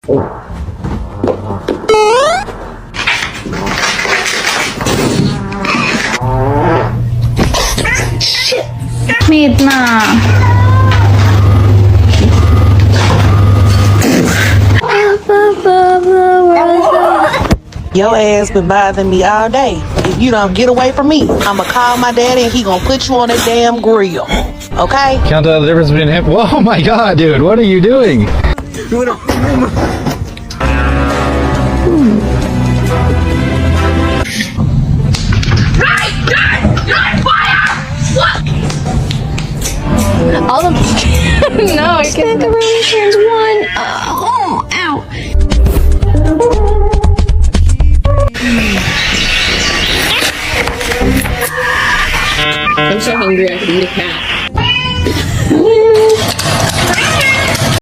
Meet na. Your ass been bothering me all day. If you don't get away from me, I'ma call my daddy and he gonna put you on that damn grill. Okay? Can't tell the difference between him. Whoa, my God, dude, what are you doing? All of no, I can't. Macaroni turns